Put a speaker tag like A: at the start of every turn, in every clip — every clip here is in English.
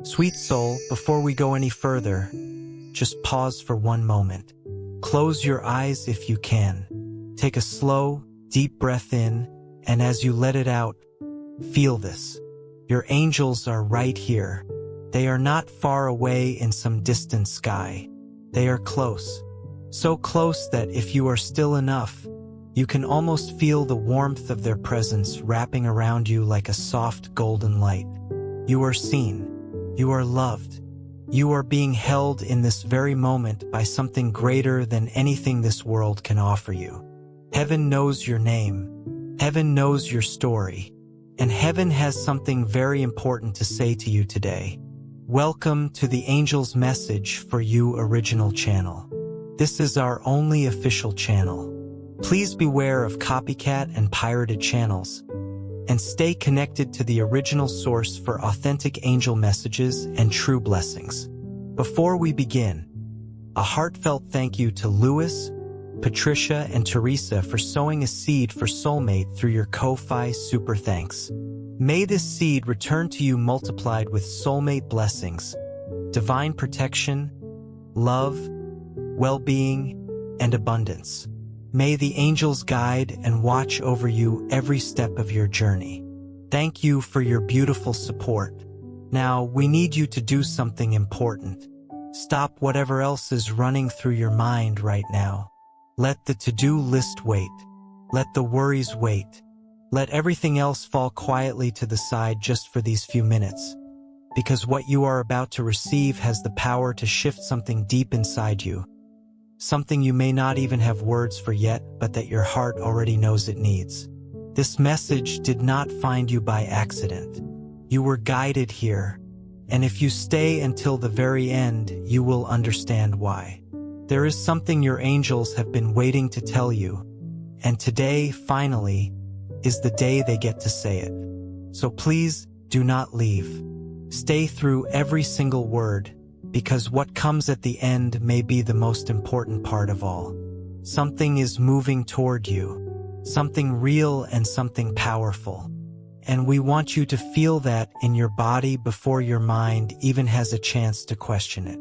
A: Sweet soul, before we go any further, just pause for one moment. Close your eyes if you can. Take a slow, deep breath in, and as you let it out, feel this. Your angels are right here. They are not far away in some distant sky. They are close. So close that if you are still enough, you can almost feel the warmth of their presence wrapping around you like a soft golden light. You are seen. You are loved. You are being held in this very moment by something greater than anything this world can offer you. Heaven knows your name. Heaven knows your story. And heaven has something very important to say to you today. Welcome to the Angel's Message for You original channel. This is our only official channel. Please beware of copycat and pirated channels, and stay connected to the original source for authentic angel messages and true blessings. Before we begin, a heartfelt thank you to Louis, Patricia, and Teresa for sowing a seed for Soulmate through your Ko-Fi super thanks. May this seed return to you multiplied with soulmate blessings, divine protection, love, well-being, and abundance. May the angels guide and watch over you every step of your journey. Thank you for your beautiful support. Now, we need you to do something important. Stop whatever else is running through your mind right now. Let the to-do list wait. Let the worries wait. Let everything else fall quietly to the side just for these few minutes. Because what you are about to receive has the power to shift something deep inside you. Something you may not even have words for yet, but that your heart already knows it needs. This message did not find you by accident. You were guided here, and if you stay until the very end, you will understand why. There is something your angels have been waiting to tell you, and today, finally, is the day they get to say it. So please, do not leave. Stay through every single word, because what comes at the end may be the most important part of all. Something is moving toward you, something real and something powerful. And we want you to feel that in your body before your mind even has a chance to question it.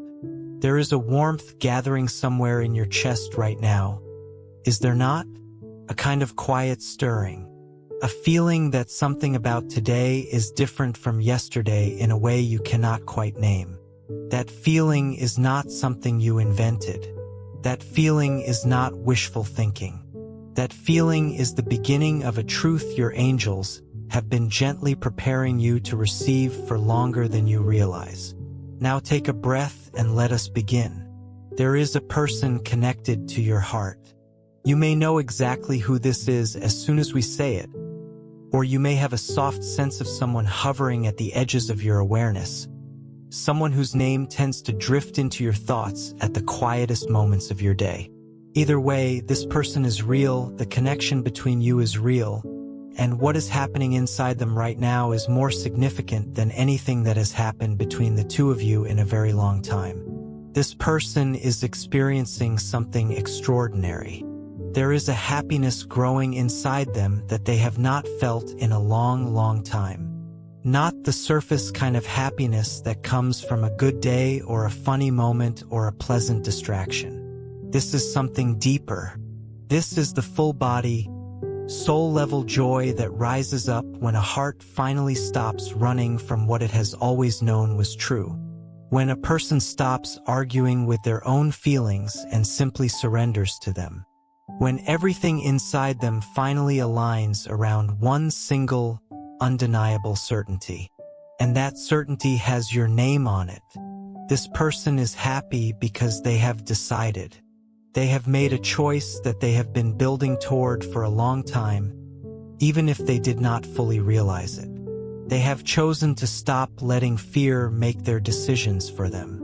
A: There is a warmth gathering somewhere in your chest right now. Is there not? A kind of quiet stirring. A feeling that something about today is different from yesterday in a way you cannot quite name. That feeling is not something you invented. That feeling is not wishful thinking. That feeling is the beginning of a truth your angels have been gently preparing you to receive for longer than you realize. Now take a breath and let us begin. There is a person connected to your heart. You may know exactly who this is as soon as we say it, or you may have a soft sense of someone hovering at the edges of your awareness. Someone whose name tends to drift into your thoughts at the quietest moments of your day. Either way, this person is real, the connection between you is real, and what is happening inside them right now is more significant than anything that has happened between the two of you in a very long time. This person is experiencing something extraordinary. There is a happiness growing inside them that they have not felt in a long, long time. Not the surface kind of happiness that comes from a good day or a funny moment or a pleasant distraction. This is something deeper. This is the full-body, soul-level joy that rises up when a heart finally stops running from what it has always known was true. When a person stops arguing with their own feelings and simply surrenders to them. When everything inside them finally aligns around one single, undeniable certainty. And that certainty has your name on it. This person is happy because they have decided. They have made a choice that they have been building toward for a long time, even if they did not fully realize it. They have chosen to stop letting fear make their decisions for them.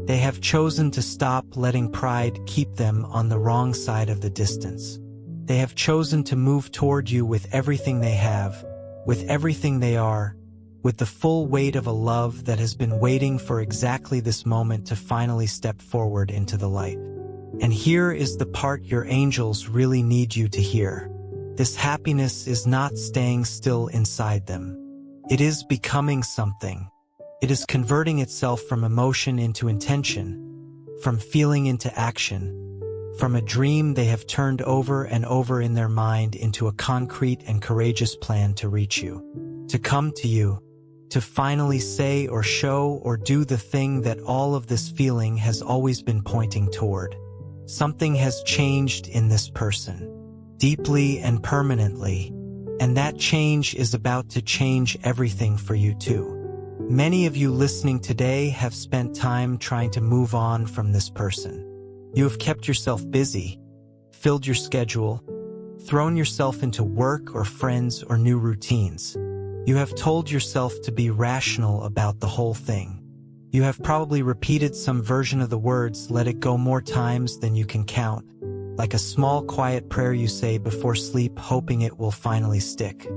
A: They have chosen to stop letting pride keep them on the wrong side of the distance. They have chosen to move toward you with everything they have, with everything they are, with the full weight of a love that has been waiting for exactly this moment to finally step forward into the light. And here is the part your angels really need you to hear. This happiness is not staying still inside them. It is becoming something. It is converting itself from emotion into intention, from feeling into action, from a dream they have turned over and over in their mind into a concrete and courageous plan to reach you, to come to you, to finally say or show or do the thing that all of this feeling has always been pointing toward. Something has changed in this person, deeply and permanently, and that change is about to change everything for you too. Many of you listening today have spent time trying to move on from this person. You have kept yourself busy, filled your schedule, thrown yourself into work or friends or new routines. You have told yourself to be rational about the whole thing. You have probably repeated some version of the words "let it go" more times than you can count, like a small quiet prayer you say before sleep, hoping it will finally stick.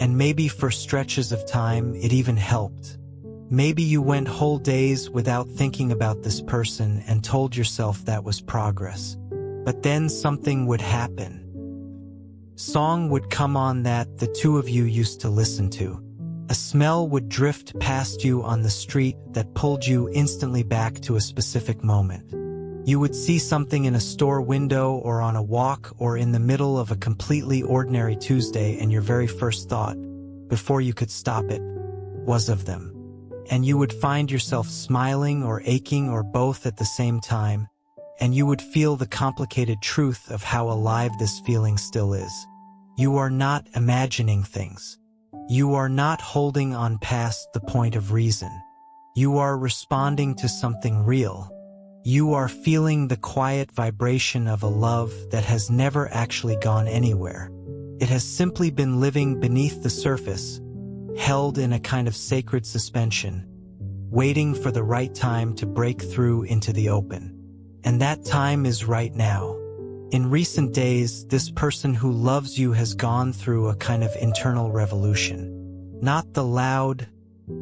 A: And maybe for stretches of time it even helped. Maybe you went whole days without thinking about this person and told yourself that was progress. But then something would happen. Song would come on that the two of you used to listen to. A smell would drift past you on the street that pulled you instantly back to a specific moment. You would see something in a store window or on a walk or in the middle of a completely ordinary Tuesday, and your very first thought, before you could stop it, was of them. And you would find yourself smiling or aching or both at the same time, and you would feel the complicated truth of how alive this feeling still is. You are not imagining things. You are not holding on past the point of reason. You are responding to something real. You are feeling the quiet vibration of a love that has never actually gone anywhere. It has simply been living beneath the surface, held in a kind of sacred suspension, waiting for the right time to break through into the open. And that time is right now. In recent days, this person who loves you has gone through a kind of internal revolution. Not the loud,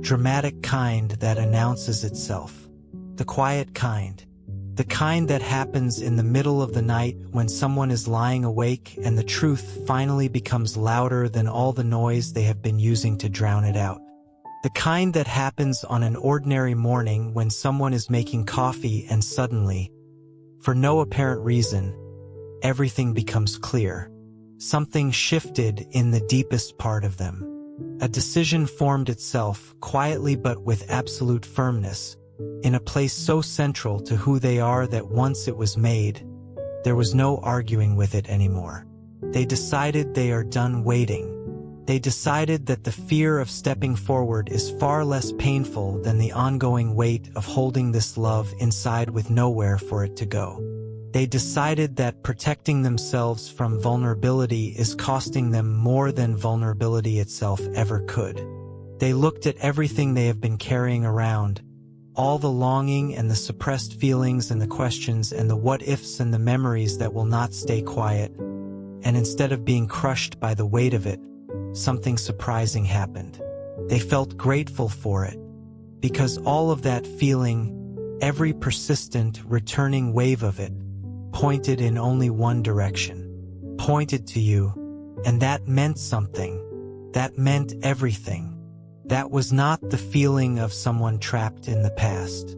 A: dramatic kind that announces itself. The quiet kind. The kind that happens in the middle of the night when someone is lying awake and the truth finally becomes louder than all the noise they have been using to drown it out. The kind that happens on an ordinary morning when someone is making coffee and suddenly, for no apparent reason, everything becomes clear. Something shifted in the deepest part of them. A decision formed itself, quietly but with absolute firmness, in a place so central to who they are that once it was made, there was no arguing with it anymore. They decided they are done waiting. They decided that the fear of stepping forward is far less painful than the ongoing weight of holding this love inside with nowhere for it to go. They decided that protecting themselves from vulnerability is costing them more than vulnerability itself ever could. They looked at everything they have been carrying around, all the longing and the suppressed feelings and the questions and the what-ifs and the memories that will not stay quiet, and instead of being crushed by the weight of it, something surprising happened. They felt grateful for it, because all of that feeling, every persistent, returning wave of it, pointed in only one direction, pointed to you, and that meant something. That meant everything. That was not the feeling of someone trapped in the past.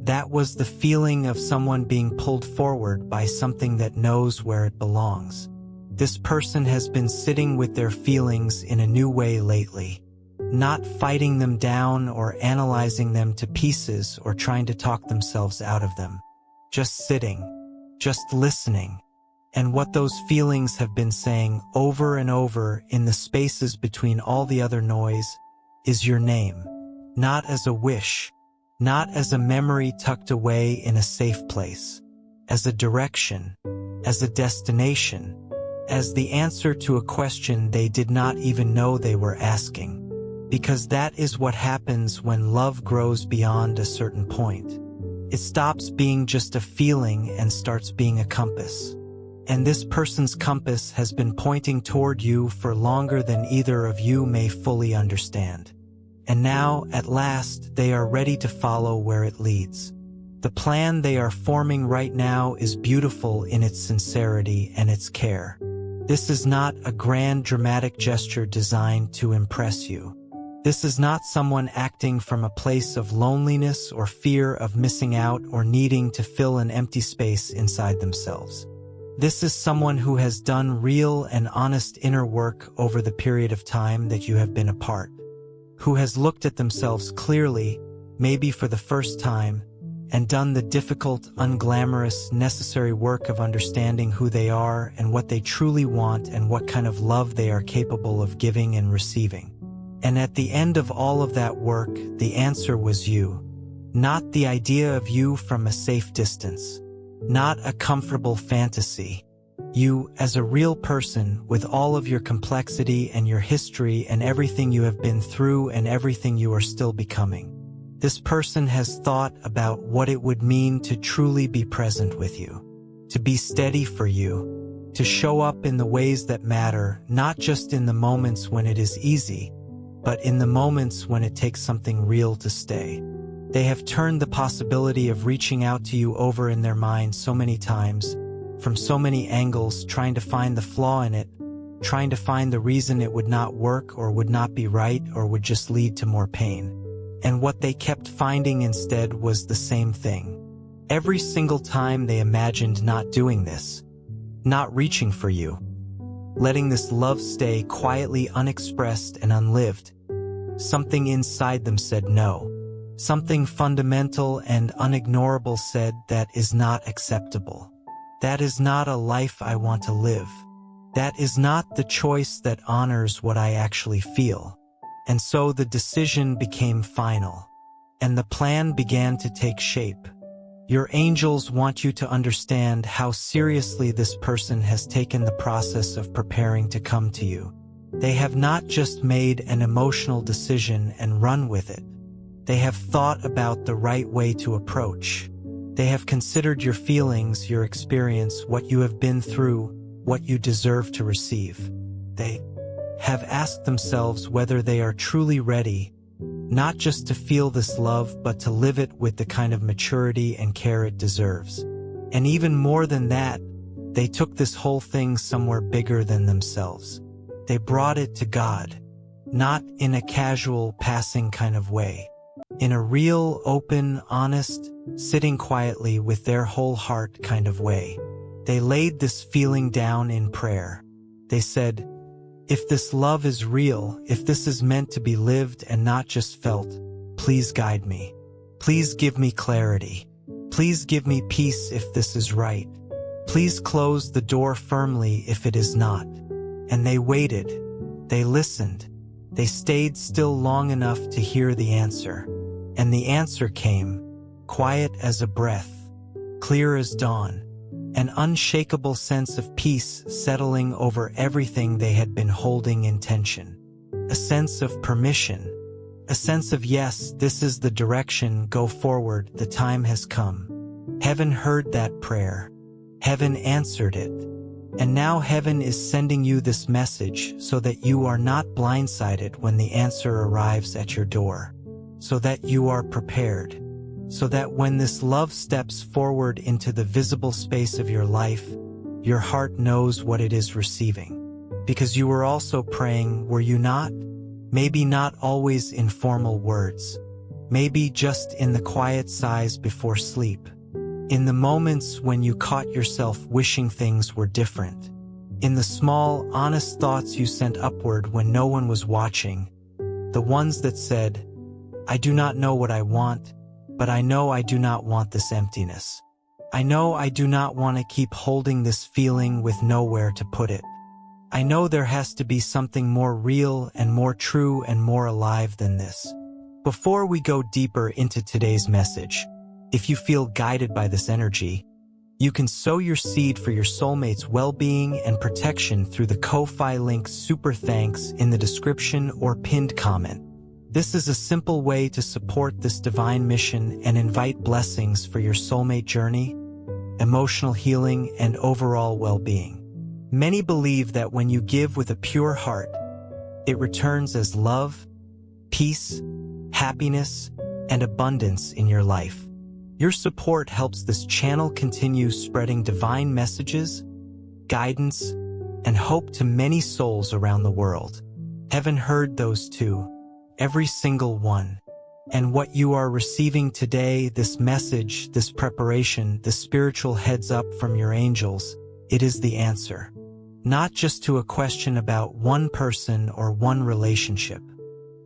A: That was the feeling of someone being pulled forward by something that knows where it belongs. This person has been sitting with their feelings in a new way lately, not fighting them down or analyzing them to pieces or trying to talk themselves out of them. Just sitting, just listening. And what those feelings have been saying over and over in the spaces between all the other noise is your name. Not as a wish, not as a memory tucked away in a safe place, as a direction, as a destination, as the answer to a question they did not even know they were asking. Because that is what happens when love grows beyond a certain point. It stops being just a feeling and starts being a compass. And this person's compass has been pointing toward you for longer than either of you may fully understand. And now, at last, they are ready to follow where it leads. The plan they are forming right now is beautiful in its sincerity and its care. This is not a grand dramatic gesture designed to impress you. This is not someone acting from a place of loneliness or fear of missing out or needing to fill an empty space inside themselves. This is someone who has done real and honest inner work over the period of time that you have been apart, who has looked at themselves clearly, maybe for the first time, and done the difficult, unglamorous, necessary work of understanding who they are and what they truly want and what kind of love they are capable of giving and receiving. And at the end of all of that work, the answer was you. Not the idea of you from a safe distance. Not a comfortable fantasy. You as a real person with all of your complexity and your history and everything you have been through and everything you are still becoming. This person has thought about what it would mean to truly be present with you, to be steady for you, to show up in the ways that matter, not just in the moments when it is easy, but in the moments when it takes something real to stay. They have turned the possibility of reaching out to you over in their mind so many times, from so many angles, trying to find the flaw in it, trying to find the reason it would not work or would not be right or would just lead to more pain. And what they kept finding instead was the same thing. Every single time they imagined not doing this, not reaching for you, letting this love stay quietly unexpressed and unlived, something inside them said no. Something fundamental and unignorable said that is not acceptable. That is not a life I want to live. That is not the choice that honors what I actually feel. And so the decision became final, and the plan began to take shape. Your angels want you to understand how seriously this person has taken the process of preparing to come to you. They have not just made an emotional decision and run with it. They have thought about the right way to approach. They have considered your feelings, your experience, what you have been through, what you deserve to receive. They have asked themselves whether they are truly ready, not just to feel this love, but to live it with the kind of maturity and care it deserves. And even more than that, they took this whole thing somewhere bigger than themselves. They brought it to God, not in a casual, passing kind of way. In a real, open, honest, sitting quietly with their whole heart kind of way. They laid this feeling down in prayer. They said, if this love is real, if this is meant to be lived and not just felt, please guide me. Please give me clarity. Please give me peace if this is right. Please close the door firmly if it is not. And they waited. They listened. They stayed still long enough to hear the answer. And the answer came, quiet as a breath, clear as dawn, an unshakable sense of peace settling over everything they had been holding in tension. A sense of permission. A sense of yes, this is the direction, go forward, the time has come. Heaven heard that prayer. Heaven answered it. And now heaven is sending you this message so that you are not blindsided when the answer arrives at your door. So that you are prepared. So that when this love steps forward into the visible space of your life, your heart knows what it is receiving. Because you were also praying, were you not? Maybe not always in formal words. Maybe just in the quiet sighs before sleep. In the moments when you caught yourself wishing things were different. In the small, honest thoughts you sent upward when no one was watching. The ones that said, I do not know what I want, but I know I do not want this emptiness. I know I do not want to keep holding this feeling with nowhere to put it. I know there has to be something more real and more true and more alive than this. Before we go deeper into today's message, if you feel guided by this energy, you can sow your seed for your soulmate's well-being and protection through the Ko-Fi link Super Thanks in the description or pinned comment. This is a simple way to support this divine mission and invite blessings for your soulmate journey, emotional healing, and overall well-being. Many believe that when you give with a pure heart, it returns as love, peace, happiness, and abundance in your life. Your support helps this channel continue spreading divine messages, guidance, and hope to many souls around the world. Heaven heard those too. every single one. And what you are receiving today, this message, this preparation, this spiritual heads up from your angels, it is the answer. Not just to a question about one person or one relationship.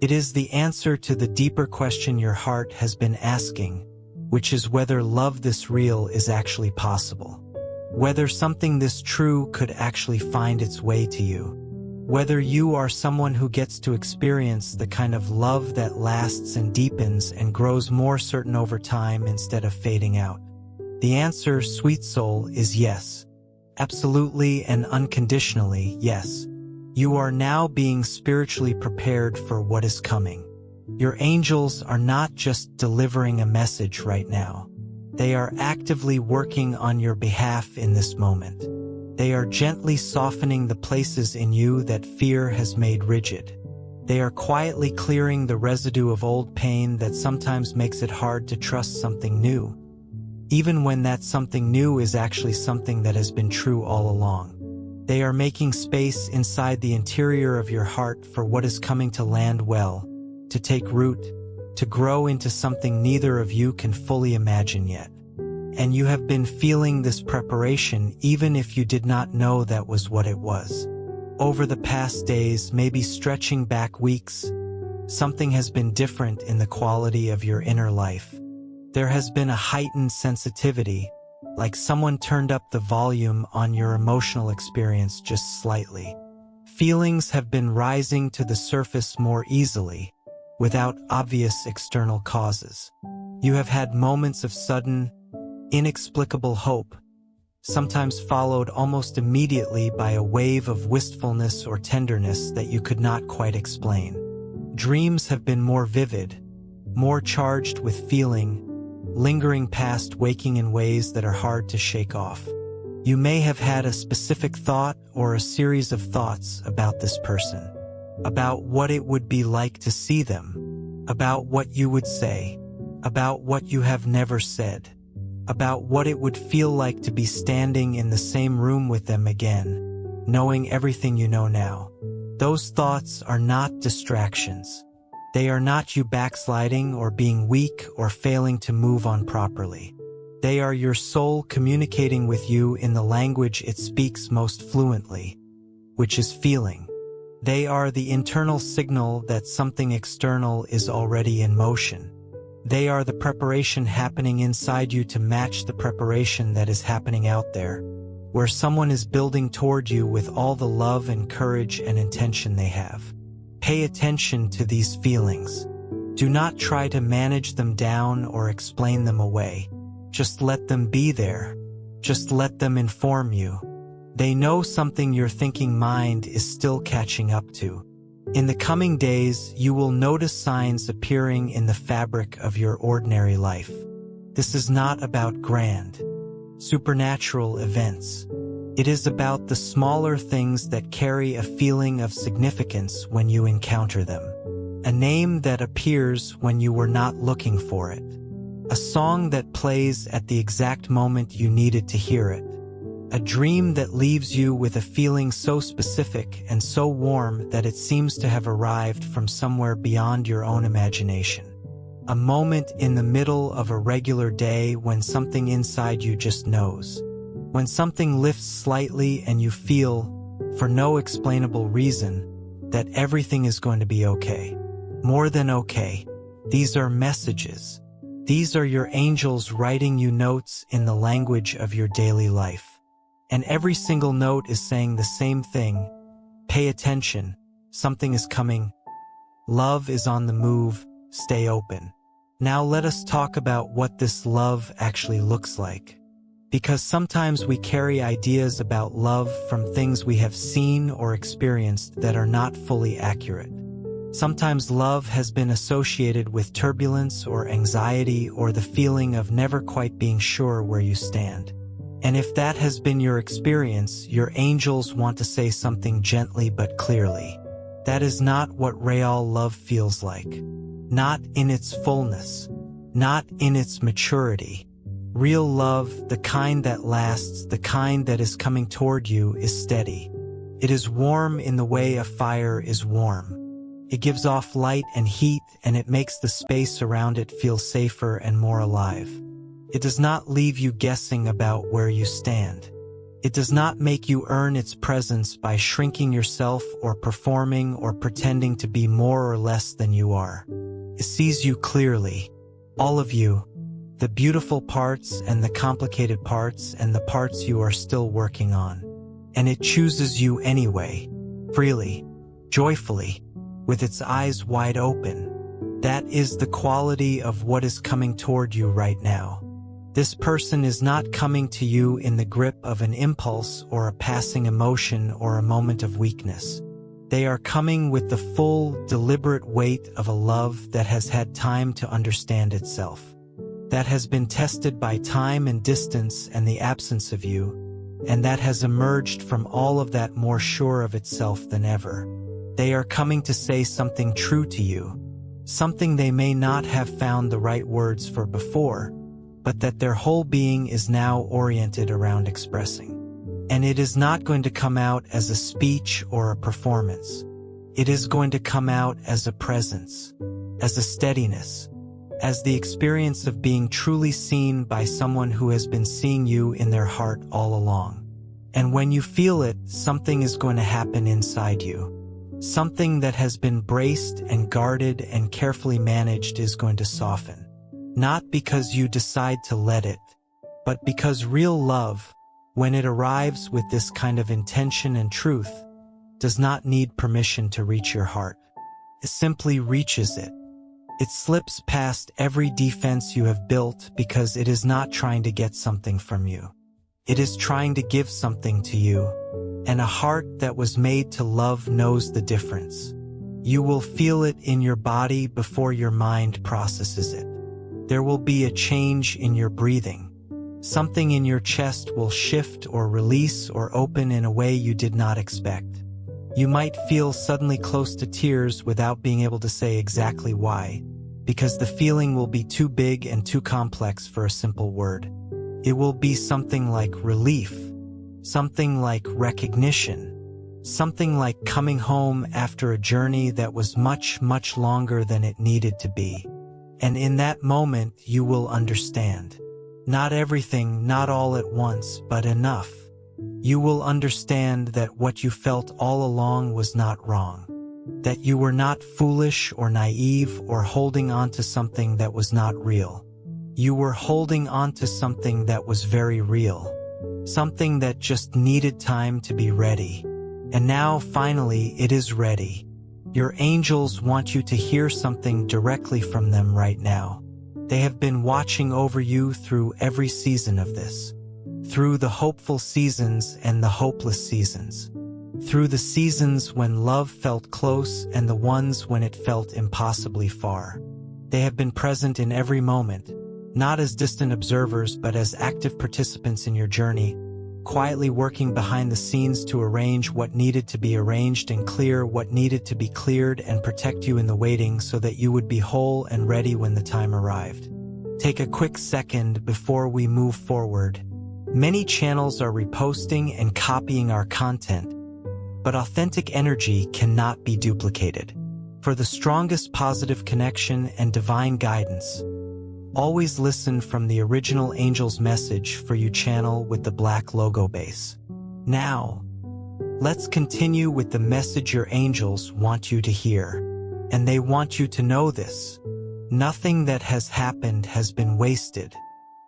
A: It is the answer to the deeper question your heart has been asking, which is whether love this real is actually possible. Whether something this true could actually find its way to you. Whether you are someone who gets to experience the kind of love that lasts and deepens and grows more certain over time instead of fading out. The answer, sweet soul, is yes. Absolutely and unconditionally, yes. You are now being spiritually prepared for what is coming. Your angels are not just delivering a message right now. They are actively working on your behalf in this moment. They are gently softening the places in you that fear has made rigid. They are quietly clearing the residue of old pain that sometimes makes it hard to trust something new, even when that something new is actually something that has been true all along. They are making space inside the interior of your heart for what is coming to land well, to take root, to grow into something neither of you can fully imagine yet. And you have been feeling this preparation even if you did not know that was what it was. Over the past days, maybe stretching back weeks, something has been different in the quality of your inner life. There has been a heightened sensitivity, like someone turned up the volume on your emotional experience just slightly. Feelings have been rising to the surface more easily, without obvious external causes. You have had moments of sudden, inexplicable hope, sometimes followed almost immediately by a wave of wistfulness or tenderness that you could not quite explain. Dreams have been more vivid, more charged with feeling, lingering past waking in ways that are hard to shake off. You may have had a specific thought or a series of thoughts about this person, about what it would be like to see them, about what you would say, about what you have never said, about what it would feel like to be standing in the same room with them again, knowing everything you know now. Those thoughts are not distractions. They are not you backsliding or being weak or failing to move on properly. They are your soul communicating with you in the language it speaks most fluently, which is feeling. They are the internal signal that something external is already in motion. They are the preparation happening inside you to match the preparation that is happening out there, where someone is building toward you with all the love and courage and intention they have. Pay attention to these feelings. Do not try to manage them down or explain them away. Just let them be there. Just let them inform you. They know something your thinking mind is still catching up to. In the coming days, you will notice signs appearing in the fabric of your ordinary life. This is not about grand, supernatural events. It is about the smaller things that carry a feeling of significance when you encounter them. A name that appears when you were not looking for it. A song that plays at the exact moment you needed to hear it. A dream that leaves you with a feeling so specific and so warm that it seems to have arrived from somewhere beyond your own imagination. A moment in the middle of a regular day when something inside you just knows. When something lifts slightly and you feel, for no explainable reason, that everything is going to be okay. More than okay. These are messages. These are your angels writing you notes in the language of your daily life. And every single note is saying the same thing. Pay attention. Something is coming. Love is on the move. Stay open. Now let us talk about what this love actually looks like. Because sometimes we carry ideas about love from things we have seen or experienced that are not fully accurate. Sometimes love has been associated with turbulence or anxiety or the feeling of never quite being sure where you stand. And if that has been your experience, your angels want to say something gently but clearly. That is not what real love feels like. Not in its fullness. Not in its maturity. Real love, the kind that lasts, the kind that is coming toward you, is steady. It is warm in the way a fire is warm. It gives off light and heat, and it makes the space around it feel safer and more alive. It does not leave you guessing about where you stand. It does not make you earn its presence by shrinking yourself or performing or pretending to be more or less than you are. It sees you clearly, all of you, the beautiful parts and the complicated parts and the parts you are still working on. And it chooses you anyway, freely, joyfully, with its eyes wide open. That is the quality of what is coming toward you right now. This person is not coming to you in the grip of an impulse or a passing emotion or a moment of weakness. They are coming with the full, deliberate weight of a love that has had time to understand itself, that has been tested by time and distance and the absence of you, and that has emerged from all of that more sure of itself than ever. They are coming to say something true to you, something they may not have found the right words for before, but that their whole being is now oriented around expressing. And it is not going to come out as a speech or a performance. It is going to come out as a presence, as a steadiness, as the experience of being truly seen by someone who has been seeing you in their heart all along. And when you feel it, something is going to happen inside you. Something that has been braced and guarded and carefully managed is going to soften. Not because you decide to let it, but because real love, when it arrives with this kind of intention and truth, does not need permission to reach your heart. It simply reaches it. It slips past every defense you have built because it is not trying to get something from you. It is trying to give something to you. And a heart that was made to love knows the difference. You will feel it in your body before your mind processes it. There will be a change in your breathing. Something in your chest will shift or release or open in a way you did not expect. You might feel suddenly close to tears without being able to say exactly why, because the feeling will be too big and too complex for a simple word. It will be something like relief, something like recognition, something like coming home after a journey that was much, much longer than it needed to be. And in that moment, you will understand. Not everything, not all at once, but enough. You will understand that what you felt all along was not wrong. That you were not foolish or naive or holding on to something that was not real. You were holding on to something that was very real. Something that just needed time to be ready. And now, finally, it is ready. Your angels want you to hear something directly from them right now. They have been watching over you through every season of this. Through the hopeful seasons and the hopeless seasons. Through the seasons when love felt close and the ones when it felt impossibly far. They have been present in every moment, not as distant observers but as active participants in your journey, quietly working behind the scenes to arrange what needed to be arranged and clear what needed to be cleared and protect you in the waiting so that you would be whole and ready when the time arrived. Take a quick second before we move forward. Many channels are reposting and copying our content, but authentic energy cannot be duplicated. For the strongest positive connection and divine guidance, always listen from the original angel's message for you channel with the black logo base. Now, let's continue with the message your angels want you to hear. And they want you to know this. Nothing that has happened has been wasted.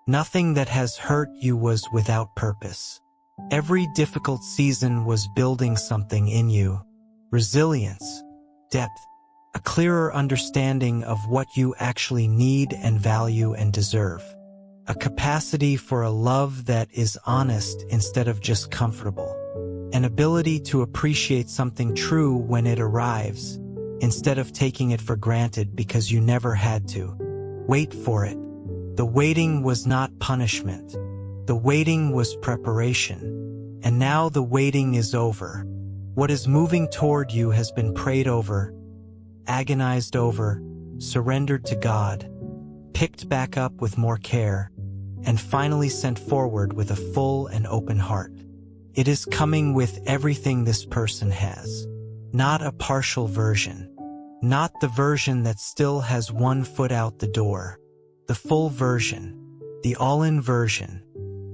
A: Nothing that has hurt you was without purpose. Every difficult season was building something in you. Resilience, depth, a clearer understanding of what you actually need and value and deserve. A capacity for a love that is honest instead of just comfortable. An ability to appreciate something true when it arrives, instead of taking it for granted because you never had to. Wait for it. The waiting was not punishment. The waiting was preparation. And now the waiting is over. What is moving toward you has been prayed over, agonized over, surrendered to God, picked back up with more care, and finally sent forward with a full and open heart. It is coming with everything this person has, not a partial version, Not the version that still has one foot out the door. The full version. The all-in version.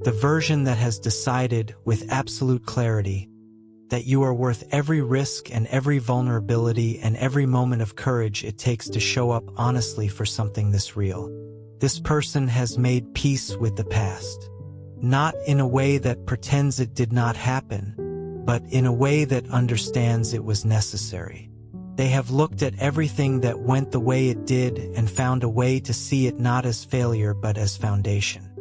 A: The version that has decided with absolute clarity that you are worth every risk and every vulnerability and every moment of courage it takes to show up honestly for something this real. This person has made peace with the past. Not in a way that pretends it did not happen, but in a way that understands it was necessary. They have looked at everything that went the way it did and found a way to see it not as failure but as foundation.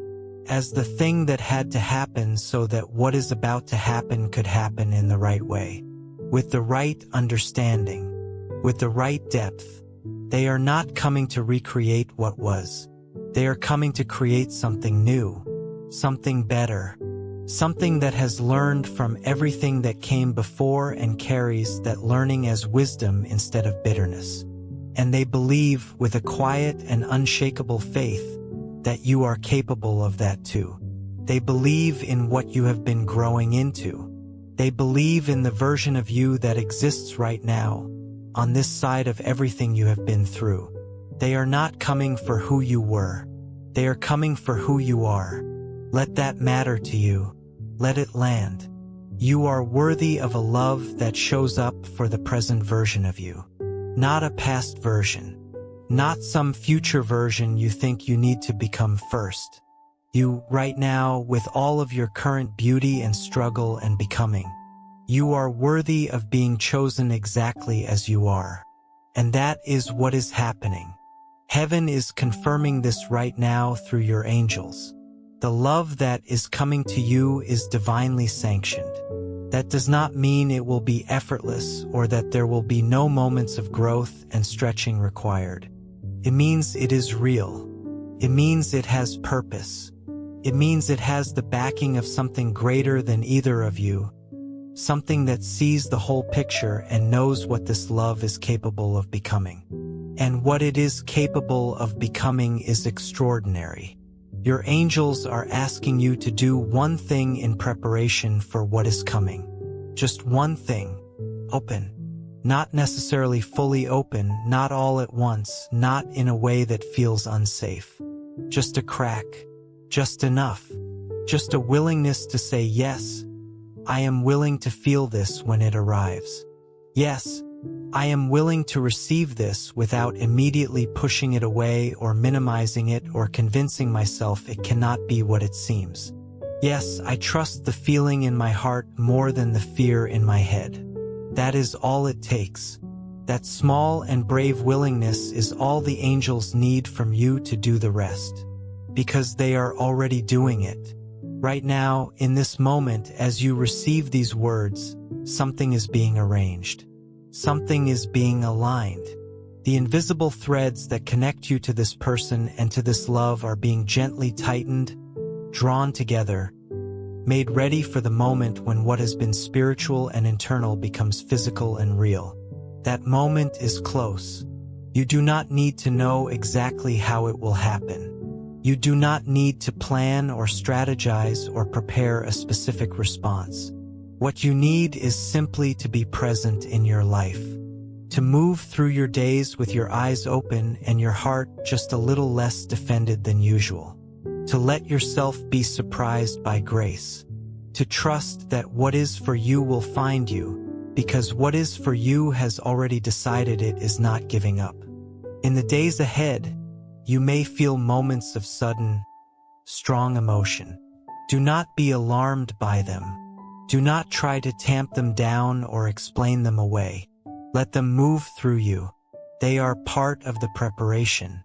A: As the thing that had to happen so that what is about to happen could happen in the right way. With the right understanding. With the right depth. They are not coming to recreate what was. They are coming to create something new. Something better. Something that has learned from everything that came before and carries that learning as wisdom instead of bitterness. And they believe with a quiet and unshakable faith that you are capable of that too. They believe in what you have been growing into. They believe in the version of you that exists right now, on this side of everything you have been through. They are not coming for who you were. They are coming for who you are. Let that matter to you. Let it land. You are worthy of a love that shows up for the present version of you. Not a past version. Not some future version you think you need to become first. You, right now, with all of your current beauty and struggle and becoming. You are worthy of being chosen exactly as you are. And that is what is happening. Heaven is confirming this right now through your angels. The love that is coming to you is divinely sanctioned. That does not mean it will be effortless or that there will be no moments of growth and stretching required. It means it is real. It means it has purpose. It means it has the backing of something greater than either of you. Something that sees the whole picture and knows what this love is capable of becoming. And what it is capable of becoming is extraordinary. Your angels are asking you to do one thing in preparation for what is coming. Just one thing. Open. Not necessarily fully open, not all at once, not in a way that feels unsafe. Just a crack. Just enough. Just a willingness to say yes. I am willing to feel this when it arrives. Yes, I am willing to receive this without immediately pushing it away or minimizing it or convincing myself it cannot be what it seems. Yes, I trust the feeling in my heart more than the fear in my head. That is all it takes. That small and brave willingness is all the angels need from you to do the rest. Because they are already doing it. Right now, in this moment, as you receive these words, something is being arranged. Something is being aligned. The invisible threads that connect you to this person and to this love are being gently tightened, drawn together, made ready for the moment when what has been spiritual and internal becomes physical and real. That moment is close. You do not need to know exactly how it will happen. You do not need to plan or strategize or prepare a specific response. What you need is simply to be present in your life. To move through your days with your eyes open and your heart just a little less defended than usual. To let yourself be surprised by grace. To trust that what is for you will find you, because what is for you has already decided it is not giving up. In the days ahead, you may feel moments of sudden, strong emotion. Do not be alarmed by them. Do not try to tamp them down or explain them away. Let them move through you. They are part of the preparation.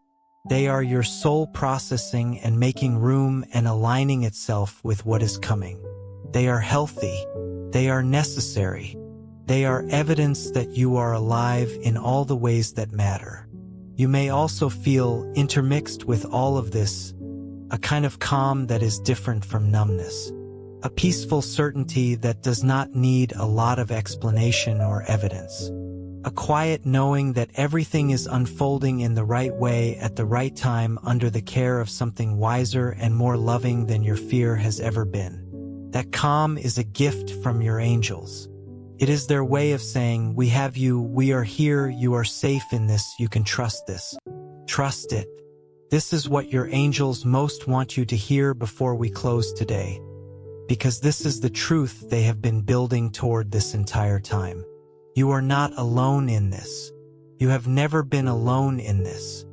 A: They are your soul processing and making room and aligning itself with what is coming. They are healthy. They are necessary. They are evidence that you are alive in all the ways that matter. You may also feel intermixed with all of this, a kind of calm that is different from numbness. A peaceful certainty that does not need a lot of explanation or evidence. A quiet knowing that everything is unfolding in the right way at the right time under the care of something wiser and more loving than your fear has ever been. That calm is a gift from your angels. It is their way of saying, we have you, we are here, you are safe in this, you can trust this. Trust it. This is what your angels most want you to hear before we close today. Because this is the truth they have been building toward this entire time. You are not alone in this. You have never been alone in this.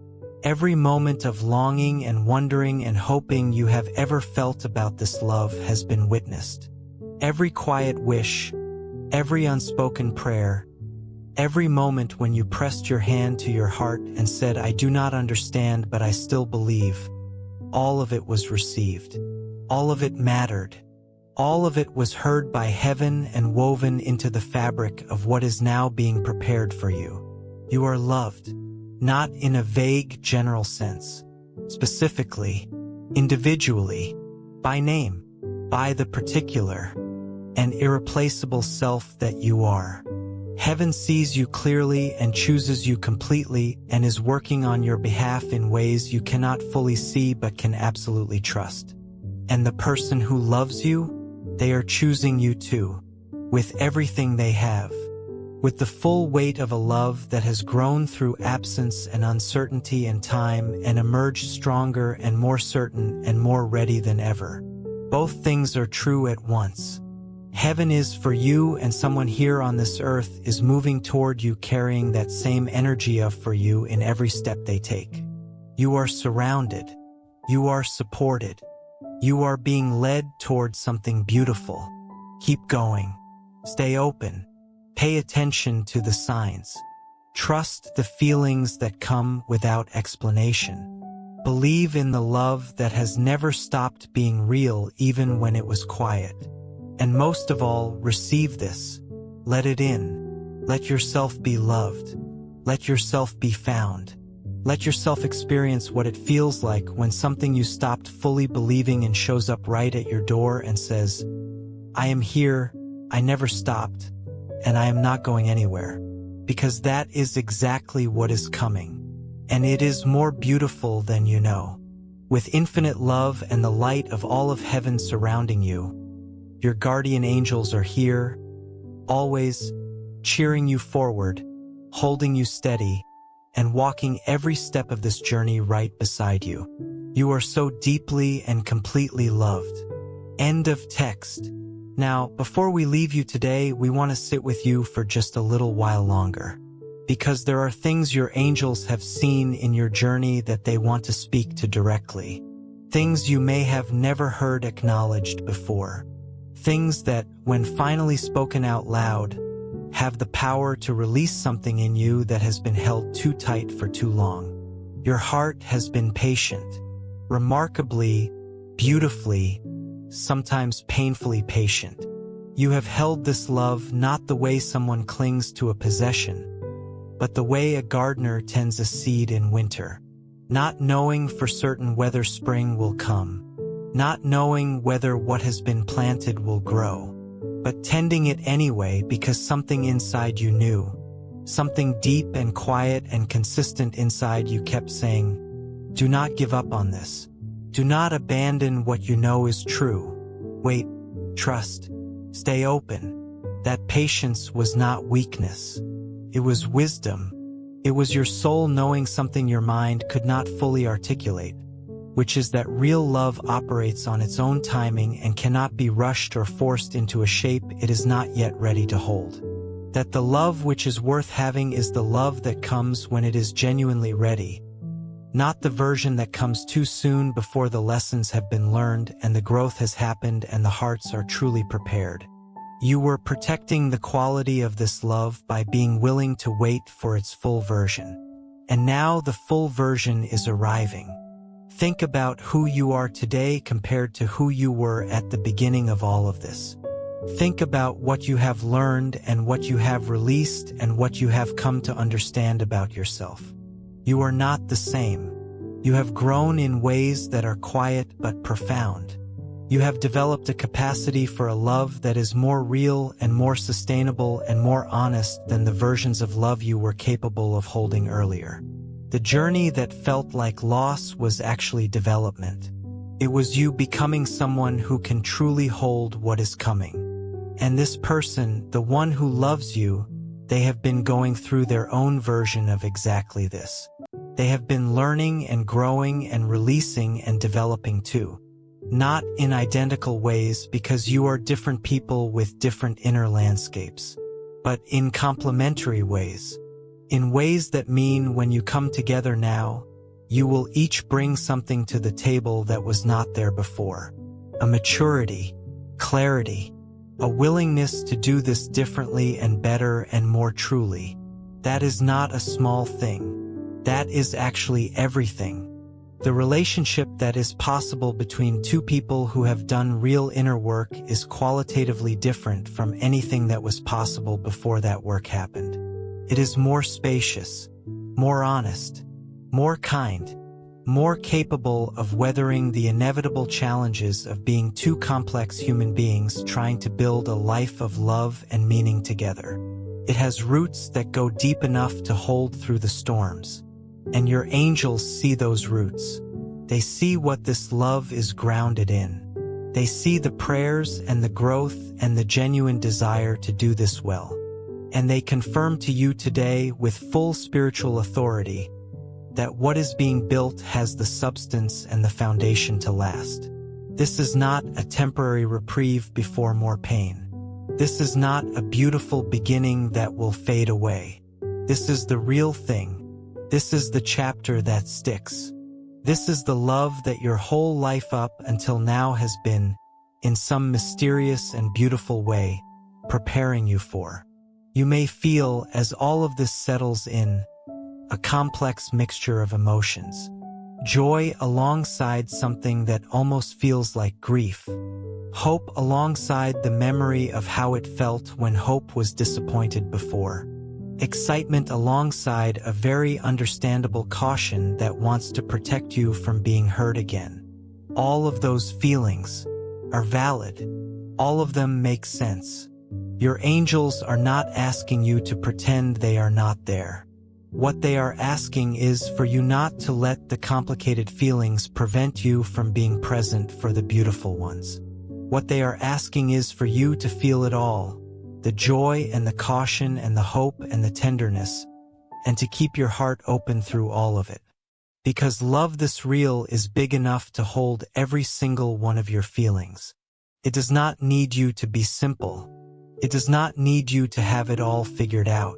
A: Every moment of longing and wondering and hoping you have ever felt about this love has been witnessed. Every quiet wish, every unspoken prayer, every moment when you pressed your hand to your heart and said, I do not understand, but I still believe, all of it was received. All of it mattered. All of it was heard by heaven and woven into the fabric of what is now being prepared for you. You are loved, not in a vague general sense, specifically, individually, by name, by the particular and irreplaceable self that you are. Heaven sees you clearly and chooses you completely and is working on your behalf in ways you cannot fully see but can absolutely trust. And the person who loves you, they are choosing you too, with everything they have, with the full weight of a love that has grown through absence and uncertainty and time and emerged stronger and more certain and more ready than ever. Both things are true at once. Heaven is for you, and someone here on this earth is moving toward you carrying that same energy of for you in every step they take. You are surrounded. You are supported. You are being led towards something beautiful. Keep going. Stay open. Pay attention to the signs. Trust the feelings that come without explanation. Believe in the love that has never stopped being real even when it was quiet. And most of all, receive this. Let it in. Let yourself be loved. Let yourself be found. Let yourself experience what it feels like when something you stopped fully believing in shows up right at your door and says, I am here, I never stopped, and I am not going anywhere. Because that is exactly what is coming. And it is more beautiful than you know. With infinite love and the light of all of heaven surrounding you, your guardian angels are here, always, cheering you forward, holding you steady, and walking every step of this journey right beside you. You are so deeply and completely loved. End of text. Now, before we leave you today, we want to sit with you for just a little while longer. Because there are things your angels have seen in your journey that they want to speak to directly. Things you may have never heard acknowledged before. Things that, when finally spoken out loud, have the power to release something in you that has been held too tight for too long. Your heart has been patient, remarkably, beautifully, sometimes painfully patient. You have held this love not the way someone clings to a possession, but the way a gardener tends a seed in winter, not knowing for certain whether spring will come, not knowing whether what has been planted will grow, but tending it anyway because something inside you knew, something deep and quiet and consistent inside you kept saying, do not give up on this. Do not abandon what you know is true. Wait, trust, stay open. That patience was not weakness. It was wisdom. It was your soul knowing something your mind could not fully articulate, which is that real love operates on its own timing and cannot be rushed or forced into a shape it is not yet ready to hold. That the love which is worth having is the love that comes when it is genuinely ready, not the version that comes too soon before the lessons have been learned and the growth has happened and the hearts are truly prepared. You were protecting the quality of this love by being willing to wait for its full version. And now the full version is arriving. Think about who you are today compared to who you were at the beginning of all of this. Think about what you have learned and what you have released and what you have come to understand about yourself. You are not the same. You have grown in ways that are quiet but profound. You have developed a capacity for a love that is more real and more sustainable and more honest than the versions of love you were capable of holding earlier. The journey that felt like loss was actually development. It was you becoming someone who can truly hold what is coming. And this person, the one who loves you, they have been going through their own version of exactly this. They have been learning and growing and releasing and developing too. Not in identical ways because you are different people with different inner landscapes, but in complementary ways. In ways that mean when you come together now, you will each bring something to the table that was not there before. A maturity, clarity, a willingness to do this differently and better and more truly. That is not a small thing. That is actually everything. The relationship that is possible between two people who have done real inner work is qualitatively different from anything that was possible before that work happened. It is more spacious, more honest, more kind, more capable of weathering the inevitable challenges of being two complex human beings trying to build a life of love and meaning together. It has roots that go deep enough to hold through the storms. And your angels see those roots. They see what this love is grounded in. They see the prayers and the growth and the genuine desire to do this well. And they confirm to you today with full spiritual authority that what is being built has the substance and the foundation to last. This is not a temporary reprieve before more pain. This is not a beautiful beginning that will fade away. This is the real thing. This is the chapter that sticks. This is the love that your whole life up until now has been, in some mysterious and beautiful way, preparing you for. You may feel, as all of this settles in, a complex mixture of emotions. Joy alongside something that almost feels like grief. Hope alongside the memory of how it felt when hope was disappointed before. Excitement alongside a very understandable caution that wants to protect you from being hurt again. All of those feelings are valid. All of them make sense. Your angels are not asking you to pretend they are not there. What they are asking is for you not to let the complicated feelings prevent you from being present for the beautiful ones. What they are asking is for you to feel it all. The joy and the caution and the hope and the tenderness, and to keep your heart open through all of it. Because love this real is big enough to hold every single one of your feelings. It does not need you to be simple. It does not need you to have it all figured out.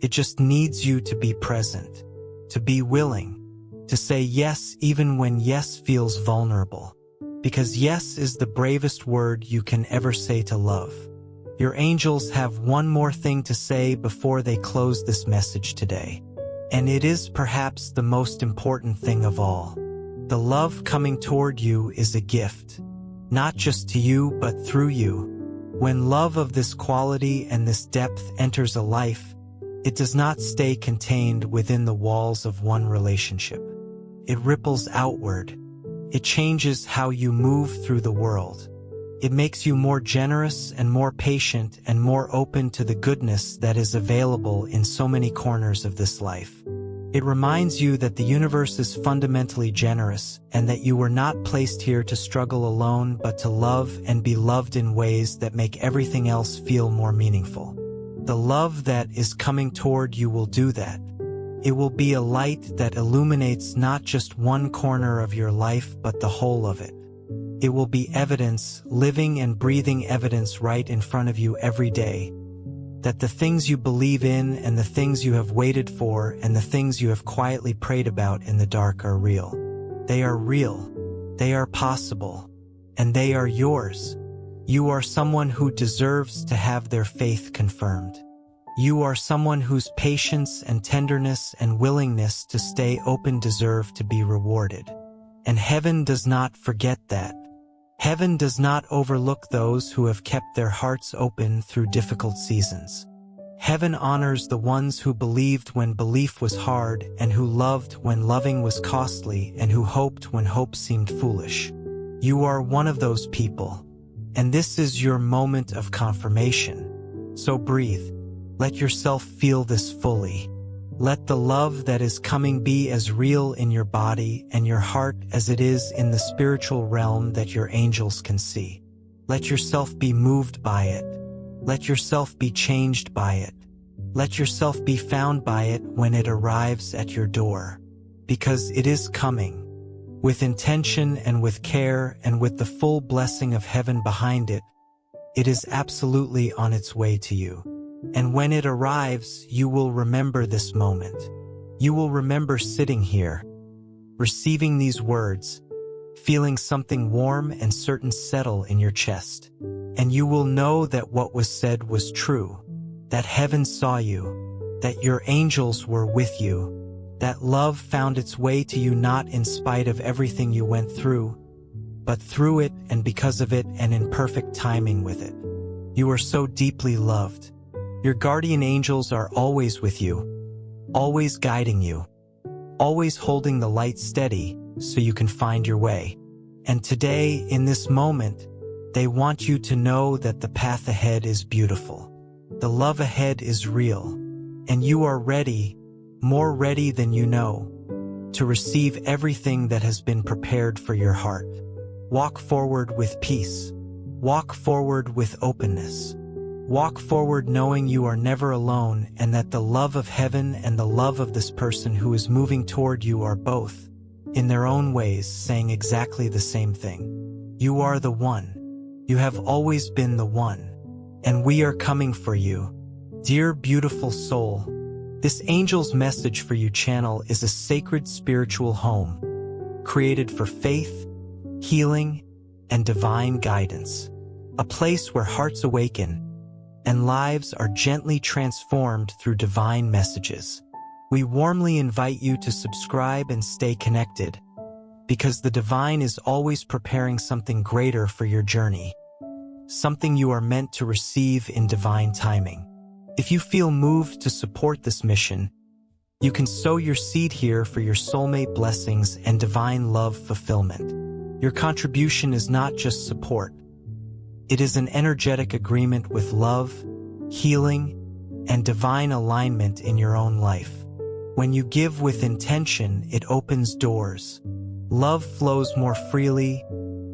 A: It just needs you to be present, to be willing, to say yes even when yes feels vulnerable. Because yes is the bravest word you can ever say to love. Your angels have one more thing to say before they close this message today. And it is perhaps the most important thing of all. The love coming toward you is a gift, not just to you but through you. When love of this quality and this depth enters a life, it does not stay contained within the walls of one relationship. It ripples outward. It changes how you move through the world. It makes you more generous and more patient and more open to the goodness that is available in so many corners of this life. It reminds you that the universe is fundamentally generous and that you were not placed here to struggle alone but to love and be loved in ways that make everything else feel more meaningful. The love that is coming toward you will do that. It will be a light that illuminates not just one corner of your life but the whole of it. It will be evidence, living and breathing evidence right in front of you every day, that the things you believe in and the things you have waited for and the things you have quietly prayed about in the dark are real. They are real. They are possible. And they are yours. You are someone who deserves to have their faith confirmed. You are someone whose patience and tenderness and willingness to stay open deserve to be rewarded. And heaven does not forget that. Heaven does not overlook those who have kept their hearts open through difficult seasons. Heaven honors the ones who believed when belief was hard and who loved when loving was costly and who hoped when hope seemed foolish. You are one of those people. And this is your moment of confirmation. So breathe. Let yourself feel this fully. Let the love that is coming be as real in your body and your heart as it is in the spiritual realm that your angels can see. Let yourself be moved by it. Let yourself be changed by it. Let yourself be found by it when it arrives at your door. Because it is coming. With intention and with care and with the full blessing of heaven behind it, it is absolutely on its way to you. And when it arrives, you will remember this moment. You will remember sitting here, receiving these words, feeling something warm and certain settle in your chest. And you will know that what was said was true, that heaven saw you, that your angels were with you, that love found its way to you not in spite of everything you went through, but through it and because of it and in perfect timing with it. You are so deeply loved. Your guardian angels are always with you, always guiding you, always holding the light steady so you can find your way. And today, in this moment, they want you to know that the path ahead is beautiful. The love ahead is real, and you are ready, more ready than you know, to receive everything that has been prepared for your heart. Walk forward with peace. Walk forward with openness. Walk forward knowing you are never alone and that the love of heaven and the love of this person who is moving toward you are both, in their own ways, saying exactly the same thing. You are the one. You have always been the one. And we are coming for you. Dear beautiful soul, this angel's message for you channel is a sacred spiritual home, created for faith, healing, and divine guidance. A place where hearts awaken and lives are gently transformed through divine messages. We warmly invite you to subscribe and stay connected, because the divine is always preparing something greater for your journey, something you are meant to receive in divine timing. If you feel moved to support this mission, you can sow your seed here for your soulmate blessings and divine love fulfillment. Your contribution is not just support. It is an energetic agreement with love, healing, and divine alignment in your own life. When you give with intention, it opens doors. Love flows more freely,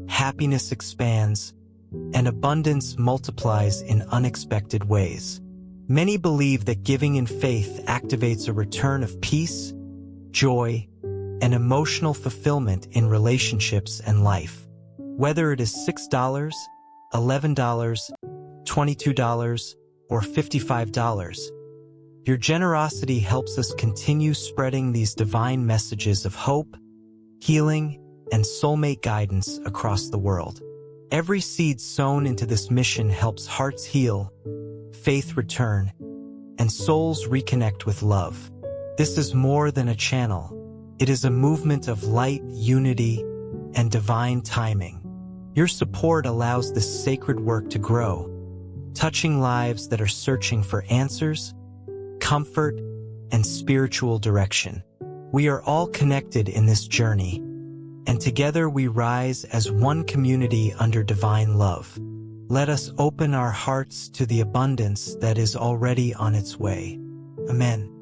A: happiness expands, and abundance multiplies in unexpected ways. Many believe that giving in faith activates a return of peace, joy, and emotional fulfillment in relationships and life. Whether it is $6, $11, $22, or $55, your generosity helps us continue spreading these divine messages of hope, healing, and soulmate guidance across the world. Every seed sown into this mission helps hearts heal, faith return, and souls reconnect with love. This is more than a channel. It is a movement of light, unity, and divine timing. Your support allows this sacred work to grow, touching lives that are searching for answers, comfort, and spiritual direction. We are all connected in this journey, and together we rise as one community under divine love. Let us open our hearts to the abundance that is already on its way. Amen.